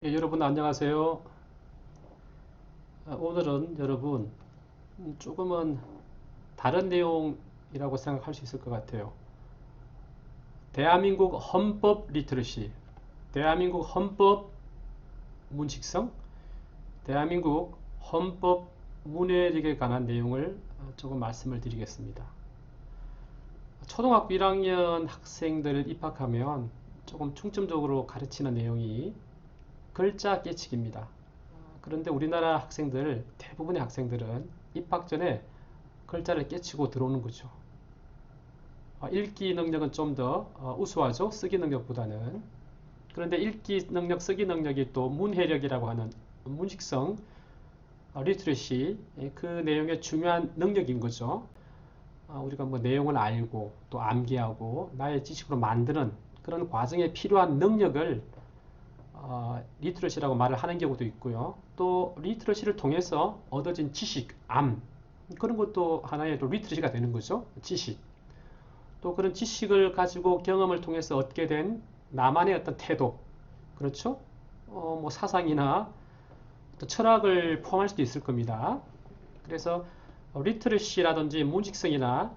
여러분 안녕하세요. 오늘은 여러분 조금은 다른 내용이라고 생각할 수 있을 것 같아요. 대한민국 헌법 리트러시, 대한민국 헌법 문식성, 대한민국 헌법 문해력에 관한 내용을 조금 말씀을 드리겠습니다. 초등학교 1학년 학생들을 입학하면 조금 중점적으로 가르치는 내용이 글자 깨치기입니다. 그런데 우리나라 학생들, 대부분의 학생들은 입학 전에 글자를 깨치고 들어오는 거죠. 읽기 능력은 좀 더 우수하죠. 쓰기 능력보다는. 그런데 읽기 능력, 쓰기 능력이 또 문해력이라고 하는 문식성, 리트러시, 그 내용의 중요한 능력인 거죠. 우리가 뭐 내용을 알고 또 암기하고 나의 지식으로 만드는 그런 과정에 필요한 능력을 리트러시라고 말을 하는 경우도 있고요. 또 리트러시를 통해서 얻어진 지식, 그런 것도 하나의 또 리트러시가 되는 거죠. 지식. 또 그런 지식을 가지고 경험을 통해서 얻게 된 나만의 어떤 태도, 그렇죠? 뭐 사상이나 또 철학을 포함할 수도 있을 겁니다. 그래서 리트러시라든지 문식성이나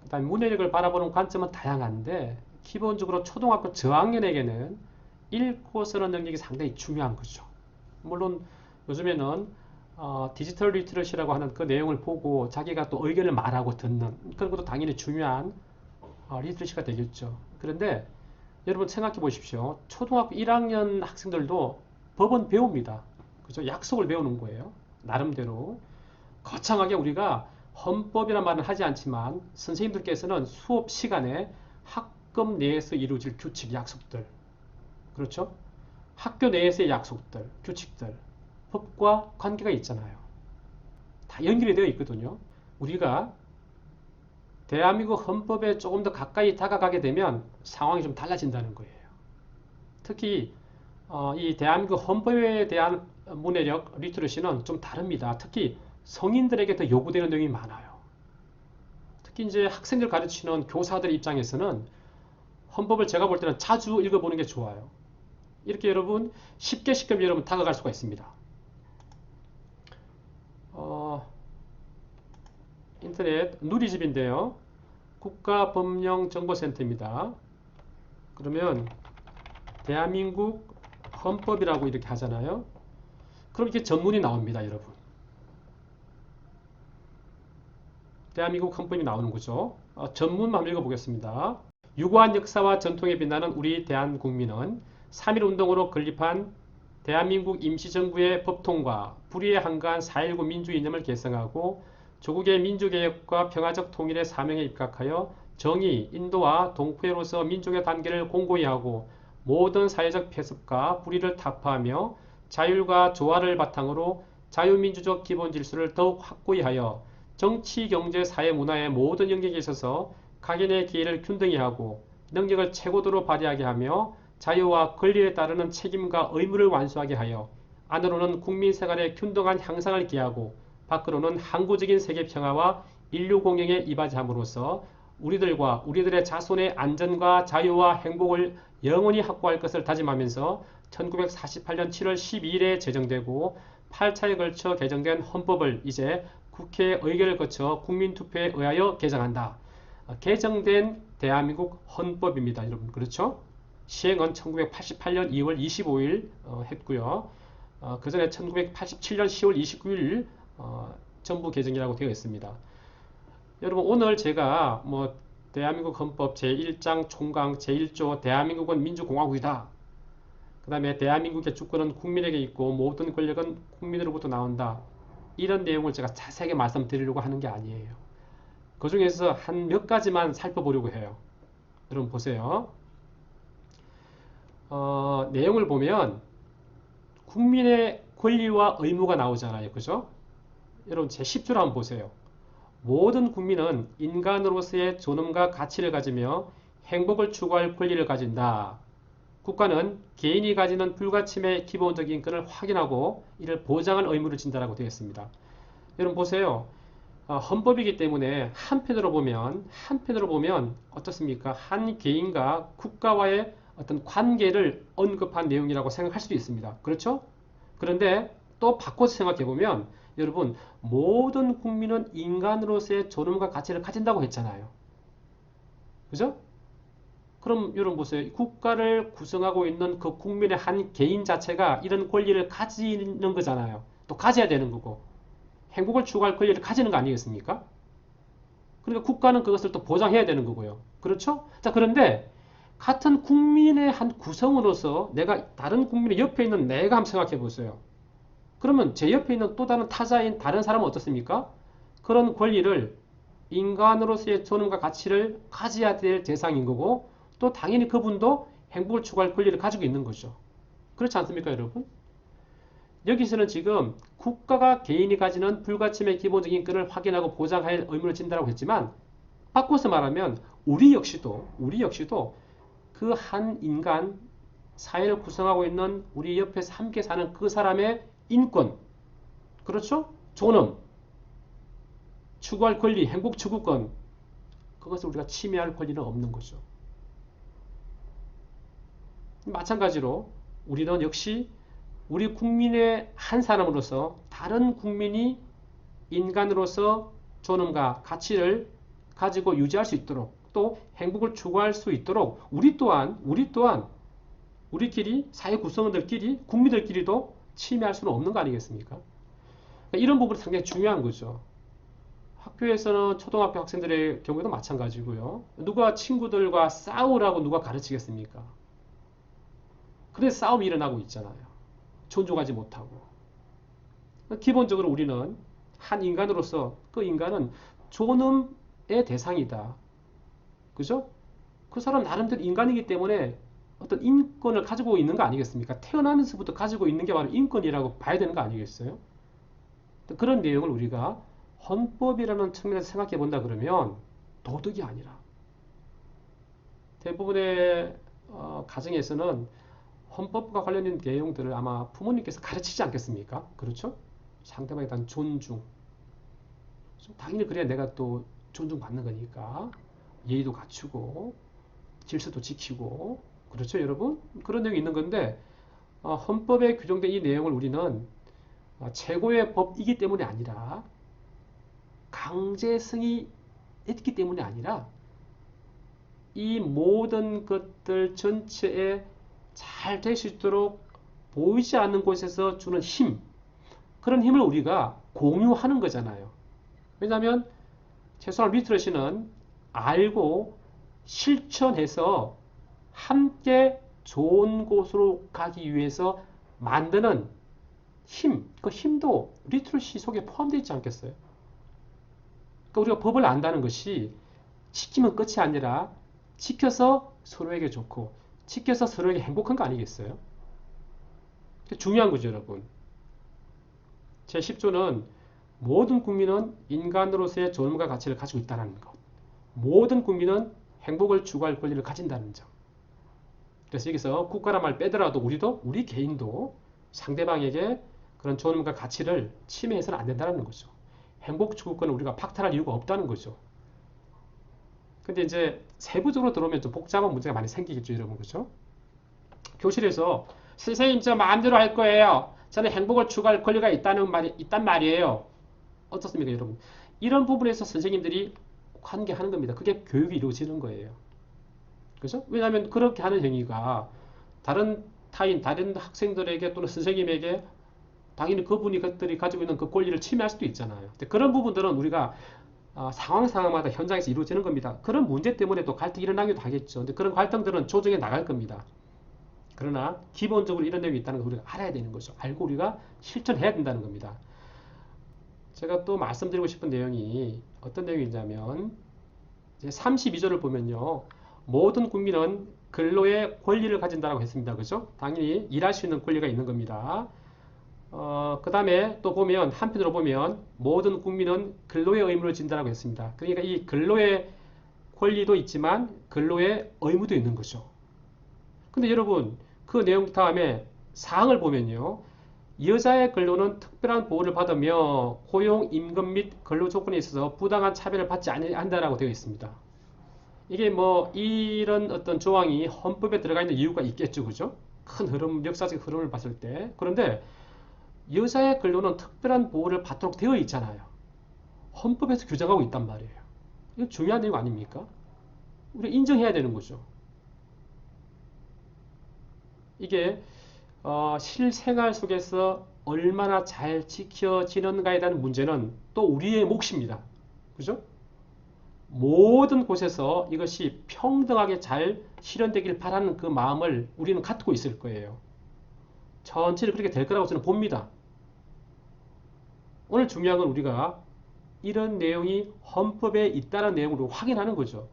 그다음에 문해력을 바라보는 관점은 다양한데 기본적으로 초등학교 저학년에게는 읽고 쓰는 능력이 상당히 중요한 거죠. 물론 요즘에는 디지털 리트러시라고 하는 그 내용을 보고 자기가 또 의견을 말하고 듣는 그런 것도 당연히 중요한 리트러시가 되겠죠. 그런데 여러분 생각해 보십시오. 초등학교 1학년 학생들도 법은 배웁니다. 그죠? 약속을 배우는 거예요. 나름대로. 거창하게 우리가 헌법이라는 말은 하지 않지만 선생님들께서는 수업 시간에 학급 내에서 이루어질 규칙, 약속들, 그렇죠? 학교 내에서의 약속들, 규칙들, 법과 관계가 있잖아요. 다 연결이 되어 있거든요. 우리가 대한민국 헌법에 조금 더 가까이 다가가게 되면 상황이 좀 달라진다는 거예요. 특히 이 대한민국 헌법에 대한 문해력, 리트러시는 좀 다릅니다. 특히 성인들에게 더 요구되는 내용이 많아요. 특히 이제 학생들 가르치는 교사들 입장에서는 헌법을 제가 볼 때는 자주 읽어보는 게 좋아요. 이렇게 여러분 쉽게 여러분 다가갈 수가 있습니다. 인터넷 누리집인데요. 국가법령정보센터입니다. 그러면 대한민국 헌법이라고 이렇게 하잖아요. 그럼 이렇게 전문이 나옵니다, 여러분. 대한민국 헌법이 나오는 거죠. 전문만 읽어보겠습니다. 유구한 역사와 전통에 빛나는 우리 대한국민은 3.1운동으로 건립한 대한민국 임시정부의 법통과 불의에 한가한 4.19 민주이념을 계승하고 조국의 민주개혁과 평화적 통일의 사명에 입각하여 정의, 인도와 동포로서 민족의 단계를 공고히 하고 모든 사회적 폐습과 불의를 타파하며 자율과 조화를 바탕으로 자유민주적 기본질서를 더욱 확고히 하여 정치, 경제, 사회, 문화의 모든 영역에 있어서 각인의 기회를 균등히 하고 능력을 최고도로 발휘하게 하며 자유와 권리에 따르는 책임과 의무를 완수하게 하여 안으로는 국민 생활의 균등한 향상을 기하고 밖으로는 항구적인 세계 평화와 인류 공영에 이바지함으로써 우리들과 우리들의 자손의 안전과 자유와 행복을 영원히 확보할 것을 다짐하면서 1948년 7월 12일에 제정되고 8차에 걸쳐 개정된 헌법을 이제 국회 의결을 거쳐 국민투표에 의하여 개정한다. 개정된 대한민국 헌법입니다. 여러분 그렇죠? 시행은 1988년 2월 25일 했고요. 그 전에 1987년 10월 29일 정부 개정이라고 되어 있습니다. 여러분 오늘 제가 뭐 대한민국 헌법 제1장 총강 제1조 대한민국은 민주공화국이다. 그 다음에 대한민국의 주권은 국민에게 있고 모든 권력은 국민으로부터 나온다. 이런 내용을 제가 자세하게 말씀드리려고 하는 게 아니에요. 그 중에서 한 몇 가지만 살펴보려고 해요. 여러분 보세요. 내용을 보면 국민의 권리와 의무가 나오잖아요. 그죠? 여러분 제 10절 한번 보세요. 모든 국민은 인간으로서의 존엄과 가치를 가지며 행복을 추구할 권리를 가진다. 국가는 개인이 가지는 불가침의 기본적인 인권을 확인하고 이를 보장할 의무를 진다라고 되어 있습니다. 여러분 보세요. 헌법이기 때문에 한편으로 보면 어떻습니까? 한 개인과 국가와의 어떤 관계를 언급한 내용이라고 생각할 수도 있습니다. 그렇죠? 그런데 또 바꿔서 생각해 보면 여러분 모든 국민은 인간으로서의 존엄과 가치를 가진다고 했잖아요. 그죠? 그럼 여러분 보세요. 국가를 구성하고 있는 그 국민의 한 개인 자체가 이런 권리를 가지는 거잖아요. 또 가져야 되는 거고 행복을 추구할 권리를 가지는 거 아니겠습니까? 그러니까 국가는 그것을 또 보장해야 되는 거고요. 그렇죠? 자, 그런데 같은 국민의 한 구성으로서 내가 다른 국민의 옆에 있는 내가 한번 생각해 보세요. 그러면 제 옆에 있는 또 다른 타자인 다른 사람은 어떻습니까? 그런 권리를 인간으로서의 존엄과 가치를 가져야 될 대상인 거고 또 당연히 그분도 행복을 추구할 권리를 가지고 있는 거죠. 그렇지 않습니까, 여러분? 여기서는 지금 국가가 개인이 가지는 불가침의 기본적인 인권을 확인하고 보장할 의무를 진다고 했지만 바꿔서 말하면 우리 역시도 그 한 인간 사회를 구성하고 있는 우리 옆에서 함께 사는 그 사람의 인권, 그렇죠? 존엄, 추구할 권리, 행복 추구권, 그것을 우리가 침해할 권리는 없는 거죠. 마찬가지로 우리는 역시 우리 국민의 한 사람으로서 다른 국민이 인간으로서 존엄과 가치를 가지고 유지할 수 있도록 또 행복을 추구할 수 있도록 우리 또한 우리끼리 사회 구성원들끼리 국민들끼리도 침해할 수는 없는 거 아니겠습니까? 그러니까 이런 부분이 상당히 중요한 거죠. 학교에서는 초등학교 학생들의 경우에도 마찬가지고요. 누가 친구들과 싸우라고 누가 가르치겠습니까? 그래서 싸움이 일어나고 있잖아요. 존중하지 못하고. 기본적으로 우리는 한 인간으로서 그 인간은 존엄의 대상이다. 그죠? 그 사람 나름대로 인간이기 때문에 어떤 인권을 가지고 있는 거 아니겠습니까? 태어나면서부터 가지고 있는 게 바로 인권이라고 봐야 되는 거 아니겠어요? 그런 내용을 우리가 헌법이라는 측면에서 생각해 본다 그러면 도덕이 아니라 대부분의 가정에서는 헌법과 관련된 내용들을 아마 부모님께서 가르치지 않겠습니까? 그렇죠? 상대방에 대한 존중. 당연히 그래야 내가 또 존중받는 거니까 예의도 갖추고 질서도 지키고 그렇죠 여러분? 그런 내용이 있는 건데 헌법에 규정된 이 내용을 우리는 최고의 법이기 때문이 아니라 강제성이 있기 때문이 아니라 이 모든 것들 전체에 잘 될 수 있도록 보이지 않는 곳에서 주는 힘, 그런 힘을 우리가 공유하는 거잖아요. 왜냐하면 최소한 리트러시는 알고 실천해서 함께 좋은 곳으로 가기 위해서 만드는 힘, 그 힘도 리트러시 속에 포함되어 있지 않겠어요? 그러니까 우리가 법을 안다는 것이 지키면 끝이 아니라 지켜서 서로에게 좋고 지켜서 서로에게 행복한 거 아니겠어요? 중요한 거죠, 여러분. 제10조는 모든 국민은 인간으로서의 존엄과 가치를 가지고 있다는 것. 모든 국민은 행복을 추구할 권리를 가진다는 점. 그래서 여기서 국가란 말 빼더라도 우리 개인도 상대방에게 그런 존엄과 가치를 침해해서는 안 된다는 거죠. 행복 추구권을 우리가 박탈할 이유가 없다는 거죠. 근데 이제 세부적으로 들어오면 좀 복잡한 문제가 많이 생기겠죠, 여러분. 그렇죠? 교실에서 선생님 저 마음대로 할 거예요. 저는 행복을 추구할 권리가 있단 말이에요. 어떻습니까, 여러분? 이런 부분에서 선생님들이 관계하는 겁니다. 그게 교육이 이루어지는 거예요. 그죠? 왜냐하면 그렇게 하는 행위가 다른 학생들에게 또는 선생님에게 당연히 그분들이 가지고 있는 그 권리를 침해할 수도 있잖아요. 그런 부분들은 우리가 상황마다 현장에서 이루어지는 겁니다. 그런 문제 때문에 또 갈등이 일어나기도 하겠죠. 근데 그런 갈등들은 조정해 나갈 겁니다. 그러나 기본적으로 이런 내용이 있다는 걸 우리가 알아야 되는 거죠. 알고 우리가 실천해야 된다는 겁니다. 제가 또 말씀드리고 싶은 내용이 어떤 내용이냐면 이제 32조를 보면요. 모든 국민은 근로의 권리를 가진다고 했습니다. 그죠? 당연히 일할 수 있는 권리가 있는 겁니다. 그 다음에 또 보면 한편으로 보면 모든 국민은 근로의 의무를 진다고 했습니다. 그러니까 이 근로의 권리도 있지만 근로의 의무도 있는 거죠. 근데 여러분 그 내용 다음에 사항을 보면요. 여자의 근로는 특별한 보호를 받으며 고용, 임금 및 근로 조건에 있어서 부당한 차별을 받지 않는다라고 되어 있습니다. 이게 뭐 이런 어떤 조항이 헌법에 들어가 있는 이유가 있겠죠, 그죠? 큰 흐름, 역사적 흐름을 봤을 때. 그런데 여자의 근로는 특별한 보호를 받도록 되어 있잖아요. 헌법에서 규정하고 있단 말이에요. 이거 중요한 내용 아닙니까? 우리 인정해야 되는 거죠. 이게 실생활 속에서 얼마나 잘 지켜지는가에 대한 문제는 또 우리의 몫입니다. 그죠? 모든 곳에서 이것이 평등하게 잘 실현되길 바라는 그 마음을 우리는 갖고 있을 거예요. 천천히 그렇게 될 거라고 저는 봅니다. 오늘 중요한 건 우리가 이런 내용이 헌법에 있다는 내용으로 확인하는 거죠.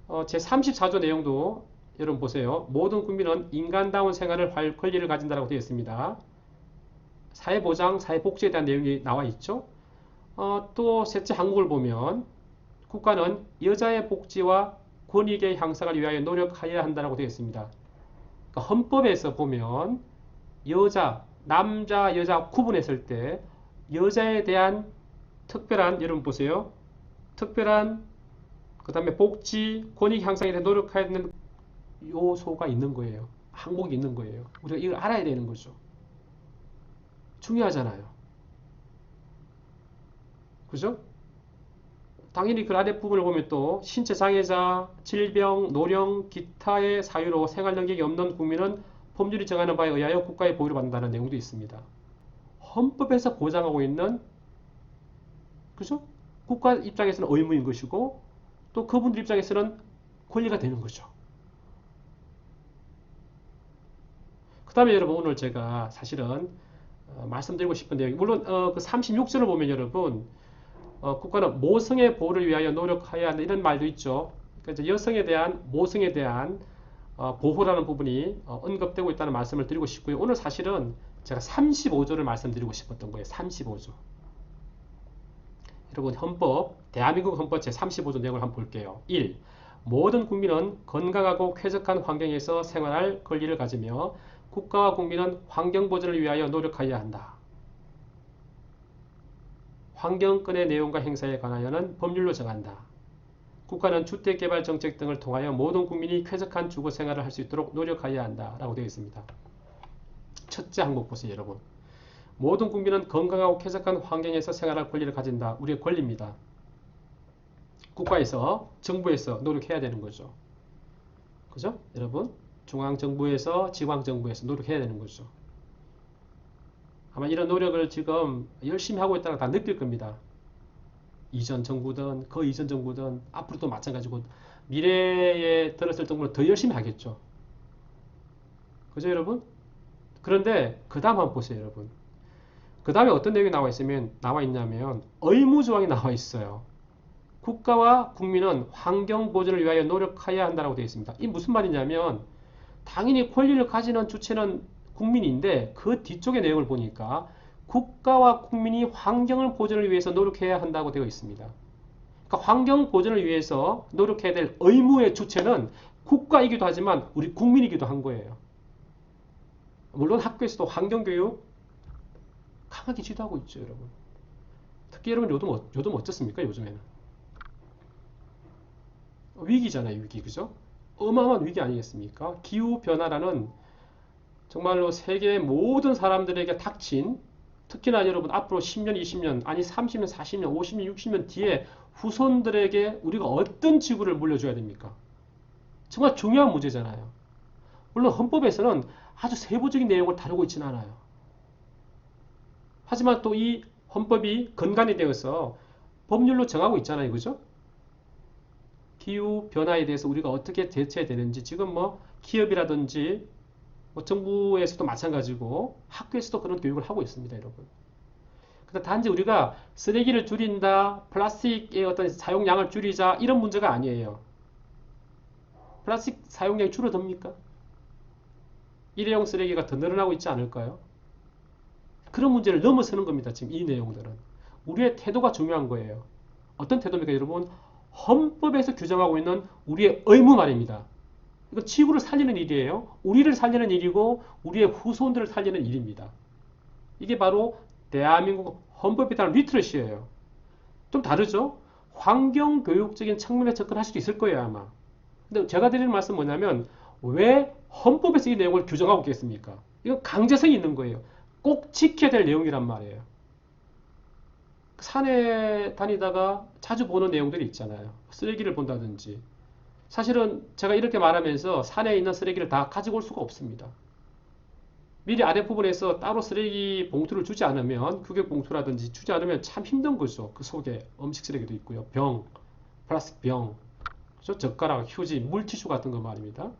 제34조 내용도 여러분 보세요. 모든 국민은 인간다운 생활을 할 권리를 가진다고 되어 있습니다. 사회보장, 사회복지에 대한 내용이 나와 있죠. 또 셋째 항목을 보면 국가는 여자의 복지와 권익의 향상을 위하여 노력하여야 한다고 되어 있습니다. 그러니까 헌법에서 보면 여자, 남자, 여자 구분했을 때 여자에 대한 특별한, 여러분 보세요. 특별한 그 다음에 복지, 권익 향상에 대해 노력해야 되는 요소가 있는 거예요. 항목이 있는 거예요. 우리가 이걸 알아야 되는 거죠. 중요하잖아요. 그죠? 당연히 그 아래 부분을 보면 또 신체 장애자, 질병, 노령, 기타의 사유로 생활 능력이 없는 국민은 법률이 정하는 바에 의하여 국가의 보호를 받는다는 내용도 있습니다. 헌법에서 보장하고 있는, 그죠? 국가 입장에서는 의무인 것이고 또 그분들 입장에서는 권리가 되는 거죠. 그 다음에 여러분 오늘 제가 사실은 말씀드리고 싶은 내용이 물론 그 36절을 보면 여러분 국가는 모성의 보호를 위하여 노력해야 한다 이런 말도 있죠. 그러니까 여성에 대한 모성에 대한 보호라는 부분이 언급되고 있다는 말씀을 드리고 싶고요. 오늘 사실은 제가 35조를 말씀드리고 싶었던 거예요. 35조. 여러분 헌법, 대한민국 헌법 제35조 내용을 한번 볼게요. 1. 모든 국민은 건강하고 쾌적한 환경에서 생활할 권리를 가지며 국가와 국민은 환경 보전을 위하여 노력하여야 한다. 환경권의 내용과 행사에 관하여는 법률로 정한다. 국가는 주택개발 정책 등을 통하여 모든 국민이 쾌적한 주거 생활을 할 수 있도록 노력하여야 한다. 라고 되어 있습니다. 첫째 항목 보세요, 여러분. 모든 국민은 건강하고 쾌적한 환경에서 생활할 권리를 가진다. 우리의 권리입니다. 국가에서, 정부에서 노력해야 되는 거죠. 그죠? 여러분? 중앙정부에서, 지방정부에서 노력해야 되는 거죠. 아마 이런 노력을 지금 열심히 하고 있다는 다 느낄 겁니다. 이전 정부든 그 이전 정부든 앞으로도 마찬가지고 미래에 들었을 정부는 더 열심히 하겠죠. 그죠 여러분? 그런데 그 다음 한번 보세요 여러분. 그 다음에 어떤 내용이 나와 있냐면 의무조항이 나와 있어요. 국가와 국민은 환경 보전을 위하여 노력해야 한다고 되어 있습니다. 이 무슨 말이냐면 당연히 권리를 가지는 주체는 국민인데 그 뒤쪽의 내용을 보니까 국가와 국민이 환경을 보전을 위해서 노력해야 한다고 되어 있습니다. 그러니까 환경 보전을 위해서 노력해야 될 의무의 주체는 국가이기도 하지만 우리 국민이기도 한 거예요. 물론 학교에서도 환경교육 강하게 지도하고 있죠, 여러분. 특히 여러분 요즘 어떻습니까? 요즘에는 위기잖아요, 위기, 그죠? 어마어마한 위기 아니겠습니까? 기후변화라는 정말로 세계의 모든 사람들에게 닥친 특히나 여러분 앞으로 10년, 20년, 아니 30년, 40년, 50년, 60년 뒤에 후손들에게 우리가 어떤 지구를 물려줘야 됩니까? 정말 중요한 문제잖아요. 물론 헌법에서는 아주 세부적인 내용을 다루고 있지는 않아요. 하지만 또 이 헌법이 근간이 되어서 법률로 정하고 있잖아요. 그죠? 기후변화에 대해서 우리가 어떻게 대처해야 되는지 지금 뭐 기업이라든지 정부에서도 마찬가지고 학교에서도 그런 교육을 하고 있습니다, 여러분. 근데 단지 우리가 쓰레기를 줄인다, 플라스틱의 어떤 사용량을 줄이자 이런 문제가 아니에요. 플라스틱 사용량이 줄어듭니까? 일회용 쓰레기가 더 늘어나고 있지 않을까요? 그런 문제를 넘어서는 겁니다, 지금 이 내용들은. 우리의 태도가 중요한 거예요. 어떤 태도입니까, 여러분? 헌법에서 규정하고 있는 우리의 의무 말입니다. 이거 지구를 살리는 일이에요. 우리를 살리는 일이고 우리의 후손들을 살리는 일입니다. 이게 바로 대한민국 헌법에 따른 리트러시예요. 좀 다르죠? 환경교육적인 측면에 접근할 수도 있을 거예요, 아마. 근데 제가 드리는 말씀은 뭐냐면, 왜 헌법에서 이 내용을 규정하고 있겠습니까? 이건 강제성이 있는 거예요. 꼭 지켜야 될 내용이란 말이에요. 산에 다니다가 자주 보는 내용들이 있잖아요. 쓰레기를 본다든지. 사실은 제가 이렇게 말하면서 산에 있는 쓰레기를 다 가지고 올 수가 없습니다. 미리 아랫부분에서 따로 쓰레기 봉투를 주지 않으면, 규격 봉투라든지 주지 않으면 참 힘든 거죠. 그 속에 음식 쓰레기도 있고요. 병, 플라스틱 병, 젓가락, 휴지, 물티슈 같은 거 말입니다.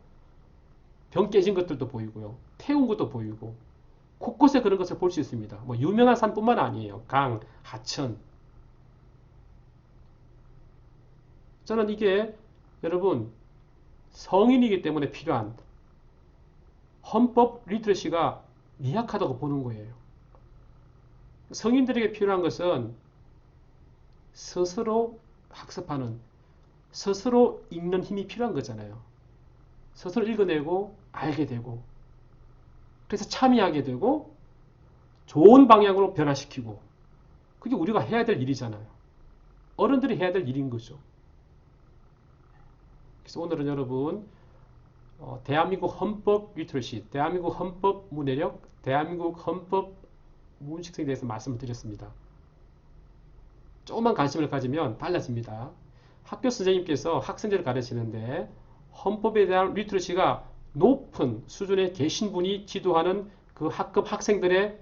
병 깨진 것들도 보이고요. 태운 것도 보이고. 곳곳에 그런 것을 볼 수 있습니다. 뭐 유명한 산뿐만 아니에요. 강, 하천. 저는 이게 여러분 성인이기 때문에 필요한 헌법 리트러시가 미약하다고 보는 거예요. 성인들에게 필요한 것은 스스로 학습하는, 스스로 읽는 힘이 필요한 거잖아요. 스스로 읽어내고 알게 되고, 그래서 참여하게 되고 좋은 방향으로 변화시키고, 그게 우리가 해야 될 일이잖아요. 어른들이 해야 될 일인 거죠. 그래서 오늘은 여러분 대한민국 헌법 리트러시, 대한민국 헌법 문해력, 대한민국 헌법 문식성에 대해서 말씀을 드렸습니다. 조금만 관심을 가지면 달라집니다. 학교 선생님께서 학생들을 가르치는데 헌법에 대한 리트러시가 높은 수준에 계신 분이 지도하는 그 학급 학생들의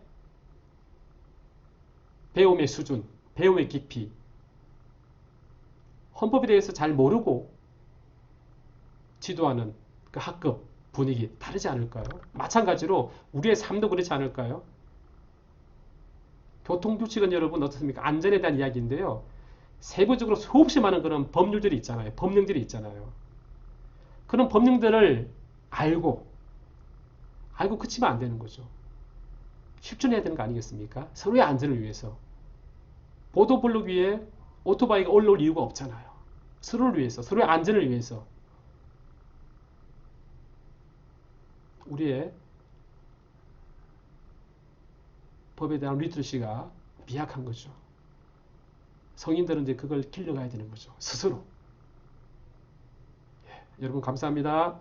배움의 수준, 배움의 깊이, 헌법에 대해서 잘 모르고 지도하는 그 학급 분위기 다르지 않을까요? 마찬가지로 우리의 삶도 그렇지 않을까요? 교통규칙은 여러분 어떻습니까? 안전에 대한 이야기인데요. 세부적으로 수없이 많은 그런 법률들이 있잖아요. 법령들이 있잖아요. 그런 법령들을 알고 그치면 안 되는 거죠. 실천해야 되는 거 아니겠습니까? 서로의 안전을 위해서. 보도블록 위에 오토바이가 올라올 이유가 없잖아요. 서로를 위해서, 서로의 안전을 위해서. 우리의 법에 대한 리트러시가 미약한 거죠. 성인들은 이제 그걸 길러가야 되는 거죠. 스스로. 예, 여러분 감사합니다.